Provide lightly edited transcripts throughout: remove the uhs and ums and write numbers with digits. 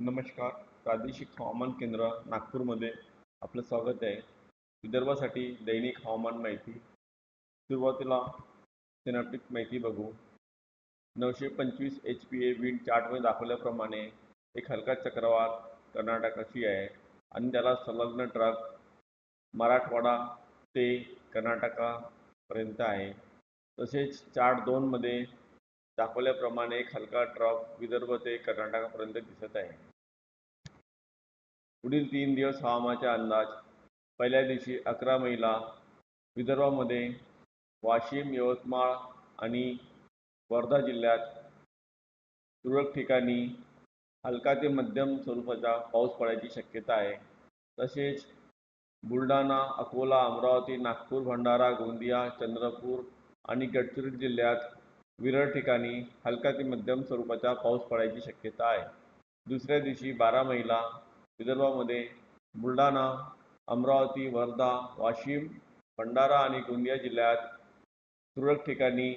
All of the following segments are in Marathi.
नमस्कार. प्रादेशिक हवामान केंद्र नागपूरमध्ये आपलं स्वागत आहे. विदर्भासाठी दैनिक हवामान माहिती. सुरुवातीला सिनॅप्टिक माहिती बघू. 925 HPA विंड चार्टमध्ये दाखवल्याप्रमाणे एक हलका चक्रवात कर्नाटकाशी आहे आणि त्याला संलग्न ट्रक मराठवाडा ते कर्नाटकापर्यंत आहे. तसेच चार्ट 2मध्ये दाखवल्याप्रमाणे एक हलका ट्रफ विदर्भ ते कर्नाटकापर्यंत दिसत आहे. पुढील 3 दिवस हवामानाचे अंदाज. पहिल्या दिवशी 11 मेला विदर्भामध्ये वाशिम, यवतमाळ आणि वर्धा जिल्ह्यात तुरळक ठिकाणी हलका ते मध्यम स्वरूपाचा पाऊस पडायची शक्यता आहे. तसेच बुलढाणा, अकोला, अमरावती, नागपूर, भंडारा, गोंदिया, चंद्रपूर आणि गडचिरोली जिल्ह्यात विरळ ठिकाणी हलका ते मध्यम स्वरूपाचा पाऊस पडायची शक्यता आहे. दुसऱ्या दिवशी 12 मेला विदर्भामध्ये बुलढाणा, अमरावती, वर्धा, वाशिम, भंडारा आणि गोंदिया जिल्ह्यात तुरळक ठिकाणी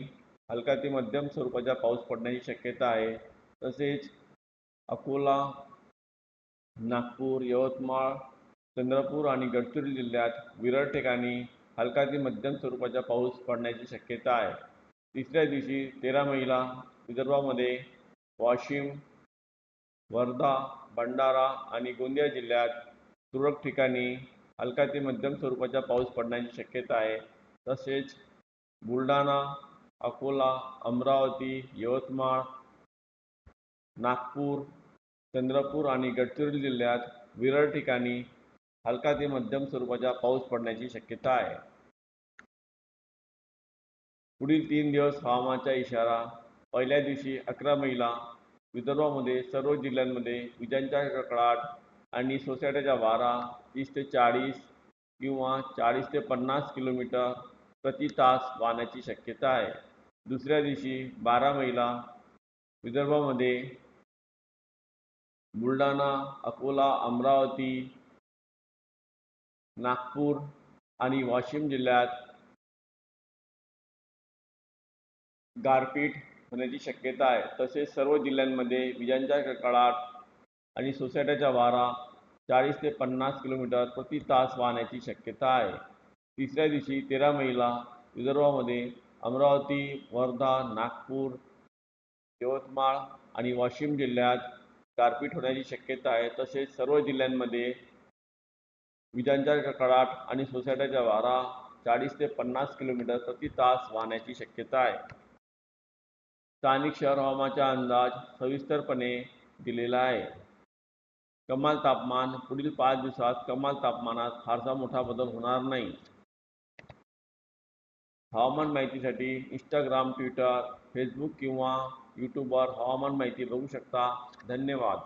हलका ते मध्यम स्वरूपाचा पाऊस पडण्याची शक्यता आहे. तसेच अकोला, नागपूर, यवतमाळ, चंद्रपूर आणि गडचिरोली जिल्ह्यात विरळ ठिकाणी हलका ते मध्यम स्वरूपाचा पाऊस पडण्याची शक्यता आहे. तिसऱ्या दिवशी 13 मेला विदर्भामध्ये वाशिम, वर्धा, भंडारा आणि गोंदिया जिल्ह्यात तुरळक ठिकाणी हलका ते मध्यम स्वरूपाचा पाऊस पडण्याची शक्यता आहे. तसेच बुलढाणा, अकोला, अमरावती, यवतमाळ, नागपूर, चंद्रपूर आणि गडचिरोली जिल्ह्यात विरळ ठिकाणी हलका ते मध्यम स्वरूपाचा पाऊस पडण्याची शक्यता आहे. पुढील 3 दिवस हवामानाचा इशारा. पहिल्या दिवशी 11 मेला विदर्भामध्ये सर्व जिल्ह्यांमध्ये विजांचा कडकडाट आणि सोसाट्याचा वारा 30 ते 40 किंवा 40 ते 50 किलोमीटर प्रति तास वाहण्याची शक्यता आहे. दुसऱ्या दिवशी 12 मेला विदर्भामध्ये बुलढाणा, अकोला, अमरावती, नागपूर आणि वाशिम जिल्ह्यात गारपीट होण्याची शक्यता आहे. तसेच सर्व जिल्ह्यांमध्ये विजांचा कडकडाट आणि सोसाट्याचा वारा 40 ते 50 किलोमीटर प्रति तास वाहण्याची शक्यता आहे. तिसऱ्या दिवशी 13 मेला विदर्भामध्ये अमरावती, वर्धा, नागपूर, यवतमाळ आणि वाशिम जिल्ह्यात गारपीट होण्याची शक्यता आहे. तसेच सर्व जिल्ह्यांमध्ये विजांचा कडकडाट आणि सोसाट्याचा वारा 40 ते 50 किलोमीटर प्रति तास वाहण्याची शक्यता आहे. स्थानिक शहर हवामानाचा अंदाज सविस्तरपणे दिलेला आहे. कमाल तापमान. पुढील 5 दिवसात कमाल तापमानात फारसा मोठा बदल होणार नाही. हवामान माहितीसाठी इंस्टाग्राम, ट्विटर, फेसबुक किंवा यूट्यूबवर हवामान माहिती बघू शकता. धन्यवाद.